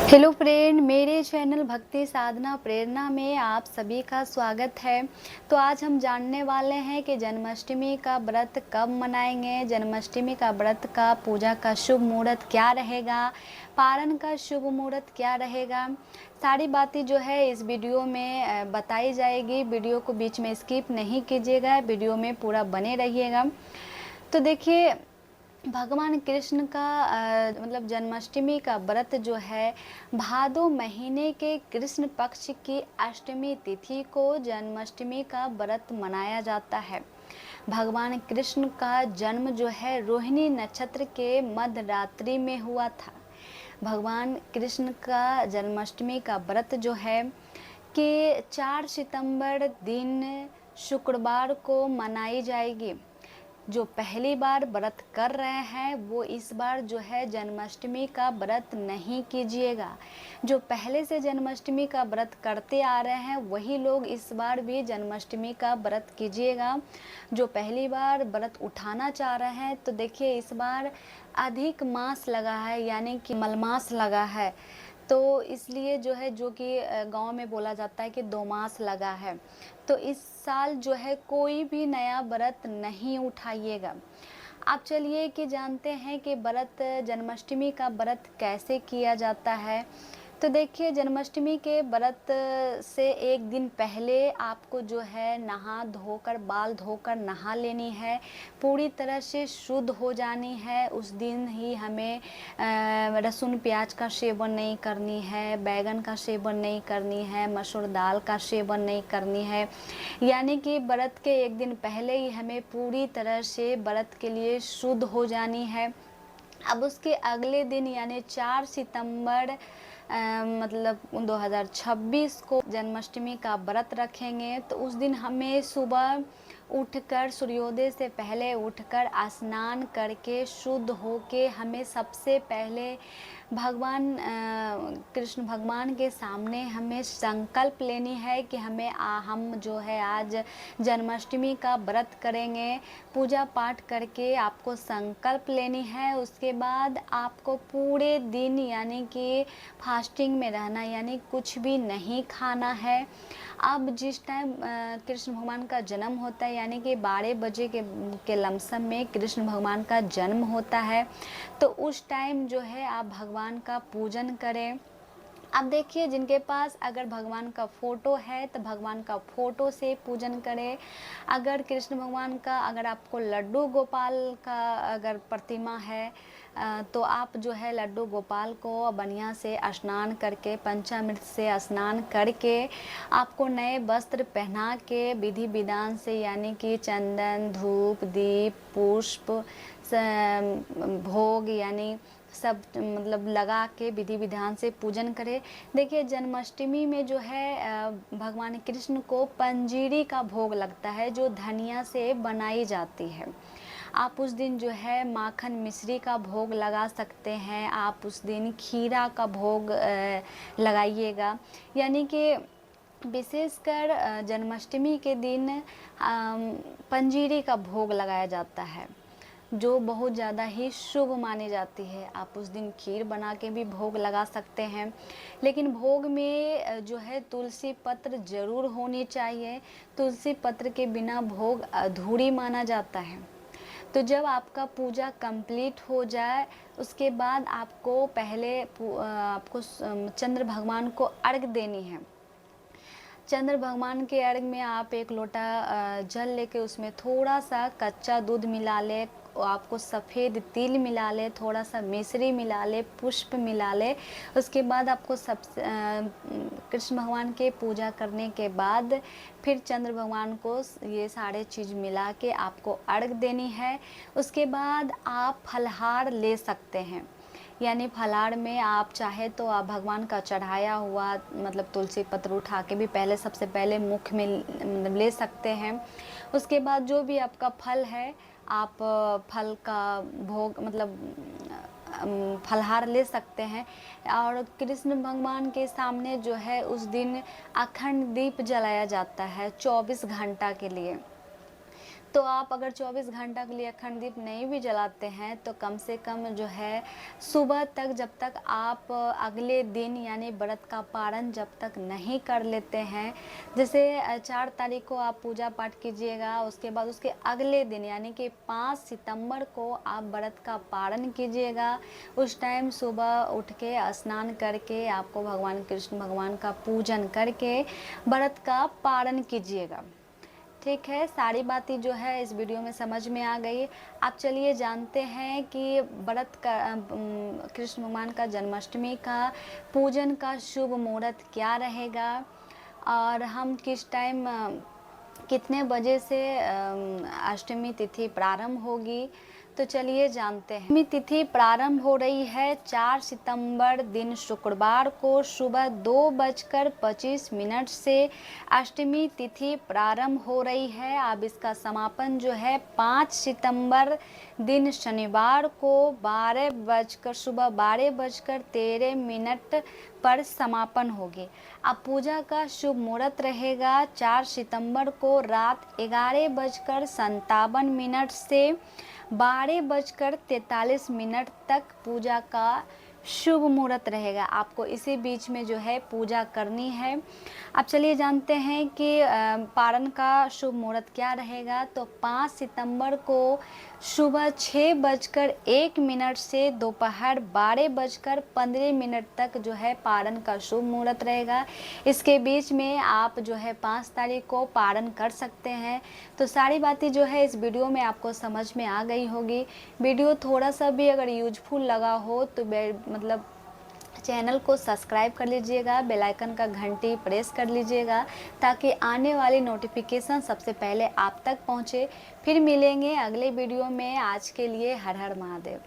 Hello friend, मेरे channel भक्ति साधना प्रेरणा में आप सभी का स्वागत है। तो आज हम जानने वाले हैं कि जन्माष्टमी का व्रत कब मनाएंगे, जन्माष्टमी का व्रत का पूजा का शुभ मुहूर्त क्या रहेगा, पारण का शुभ मुहूर्त क्या रहेगा। सारी बातें जो है इस वीडियो में बताई जाएगी। वीडियो को बीच में स्किप नहीं कीजिएगा, वीडियो में पूरा बने रहिएगा। तो देखिए, भगवान कृष्ण का मतलब जन्माष्टमी का व्रत जो है भादो महीने के कृष्ण पक्ष की अष्टमी तिथि को जन्माष्टमी का व्रत मनाया जाता है। भगवान कृष्ण का जन्म जो है रोहिणी नक्षत्र के मध्य रात्रि में हुआ था। भगवान कृष्ण का जन्माष्टमी का व्रत जो है कि 4 सितंबर दिन शुक्रवार को मनाई जाएगी। जो पहली बार व्रत कर रहे हैं वो इस बार जो है जन्माष्टमी का व्रत नहीं कीजिएगा। जो पहले से जन्माष्टमी का व्रत करते आ रहे हैं वही लोग इस बार भी जन्माष्टमी का व्रत कीजिएगा। जो पहली बार व्रत उठाना चाह रहे हैं तो देखिए, इस बार अधिक मास लगा है, यानी कि मलमास लगा है। तो इसलिए जो है, जो कि गांव में बोला जाता है कि 2 मास लगा है। तो इस साल जो है कोई भी नया व्रत नहीं उठाइएगा। आप चलिए कि जानते हैं कि व्रत जन्माष्टमी का व्रत कैसे किया जाता है। तो देखिए, जन्माष्टमी के व्रत से एक दिन पहले आपको जो है नहा धोकर, बाल धोकर नहा लेनी है, पूरी तरह से शुद्ध हो जानी है। उस दिन ही हमें लहसुन प्याज का सेवन नहीं करनी है, बैगन का सेवन नहीं करनी है, मसूर दाल का सेवन नहीं करनी है। यानी कि व्रत के एक दिन पहले ही हमें पूरी तरह से व्रत के लिए शुद्ध हो जानी है। अब उसके अगले दिन यानी 4 सितंबर मतलब 2026 को जन्माष्टमी का व्रत रखेंगे। तो उस दिन हमें सुबह उठकर, सूर्योदय से पहले उठकर स्नान करके शुद्ध होके हमें सबसे पहले भगवान कृष्ण भगवान के सामने हमें संकल्प लेनी है कि हम जो है आज जन्माष्टमी का व्रत करेंगे। पूजा पाठ करके आपको संकल्प लेनी है। उसके बाद आपको पूरे दिन यानी कि फास्टिंग में रहना, यानी कुछ भी नहीं खाना है। अब जिस टाइम कृष्ण भगवान का जन्म होता है, यानी कि 12 बजे के लमसम में कृष्ण भगवान का जन्म होता है, तो उस टाइम जो है आप भगवान का पूजन करें। अब देखिए, जिनके पास अगर भगवान का फ़ोटो है तो भगवान का फ़ोटो से पूजन करें। अगर कृष्ण भगवान का, अगर आपको लड्डू गोपाल का अगर प्रतिमा है तो आप जो है लड्डू गोपाल को बढ़िया से स्नान करके, पंचामृत से स्नान करके, आपको नए वस्त्र पहना के विधि विधान से, यानी कि चंदन, धूप, दीप, पुष्प, भोग यानी सब मतलब लगा के विधि विधान से पूजन करें। देखिए, जन्माष्टमी में जो है भगवान कृष्ण को पंजीरी का भोग लगता है, जो धनिया से बनाई जाती है। आप उस दिन जो है माखन मिश्री का भोग लगा सकते हैं। आप उस दिन खीरा का भोग लगाइएगा। यानी कि विशेषकर जन्माष्टमी के दिन पंजीरी का भोग लगाया जाता है, जो बहुत ज़्यादा ही शुभ मानी जाती है। आप उस दिन खीर बना के भी भोग लगा सकते हैं। लेकिन भोग में जो है तुलसी पत्र ज़रूर होनी चाहिए। तुलसी पत्र के बिना भोग अधूरी माना जाता है। तो जब आपका पूजा कंप्लीट हो जाए, उसके बाद आपको पहले आपको चंद्र भगवान को अर्घ देनी है। चंद्र भगवान के अर्घ में आप 1 लोटा जल लेके उसमें थोड़ा सा कच्चा दूध मिला ले, आपको सफ़ेद तिल मिला ले, थोड़ा सा मिश्री मिला ले, पुष्प मिला ले। उसके बाद आपको कृष्ण भगवान के पूजा करने के बाद फिर चंद्र भगवान को ये सारे चीज़ मिला के आपको अर्घ देनी है। उसके बाद आप फलहार ले सकते हैं। यानी फलाहार में आप चाहे तो आप भगवान का चढ़ाया हुआ मतलब तुलसी पत्र उठा के भी पहले, सबसे पहले मुख में मतलब ले सकते हैं। उसके बाद जो भी आपका फल है, आप फल का भोग मतलब फलहार ले सकते हैं। और कृष्ण भगवान के सामने जो है उस दिन अखंड दीप जलाया जाता है 24 घंटा के लिए। तो आप अगर 24 घंटा के लिए अखंड दीप नहीं भी जलाते हैं तो कम से कम जो है सुबह तक, जब तक आप अगले दिन यानी व्रत का पारण जब तक नहीं कर लेते हैं, जैसे 4 तारीख को आप पूजा पाठ कीजिएगा, उसके बाद उसके अगले दिन यानी कि 5 सितंबर को आप व्रत का पारण कीजिएगा। उस टाइम सुबह उठ के स्नान करके आपको भगवान कृष्ण भगवान का पूजन करके व्रत का पारण कीजिएगा। ठीक है, सारी बातें जो है इस वीडियो में समझ में आ गई। आप चलिए जानते हैं कि व्रत का कृष्ण भगवान का जन्माष्टमी का पूजन का शुभ मुहूर्त क्या रहेगा और हम किस टाइम कितने बजे से अष्टमी तिथि प्रारंभ होगी। तो चलिए जानते हैं। अष्टमी तिथि प्रारंभ हो रही है 4 सितंबर दिन शुक्रवार को सुबह 2:25 से अष्टमी तिथि प्रारंभ हो रही है। अब इसका समापन जो है 5 सितंबर दिन शनिवार को सुबह 12:13 पर समापन होगी। अब पूजा का शुभ मुहूर्त रहेगा 4 सितंबर को रात 11:57 से 12:43 तक पूजा का शुभ मुहूर्त रहेगा। आपको इसी बीच में जो है पूजा करनी है। अब चलिए जानते हैं कि पारण का शुभ मुहूर्त क्या रहेगा। तो 5 सितंबर को सुबह 6:01 से दोपहर 12:15 तक जो है पारण का शुभ मुहूर्त रहेगा। इसके बीच में आप जो है 5 तारीख को पारण कर सकते हैं। तो सारी बातें जो है इस वीडियो में आपको समझ में आ गई होगी। वीडियो थोड़ा सा भी अगर यूजफुल लगा हो तो मतलब चैनल को सब्सक्राइब कर लीजिएगा, बेल आइकन का घंटी प्रेस कर लीजिएगा ताकि आने वाली नोटिफिकेशन सबसे पहले आप तक पहुंचे। फिर मिलेंगे अगले वीडियो में। आज के लिए हर हर महादेव।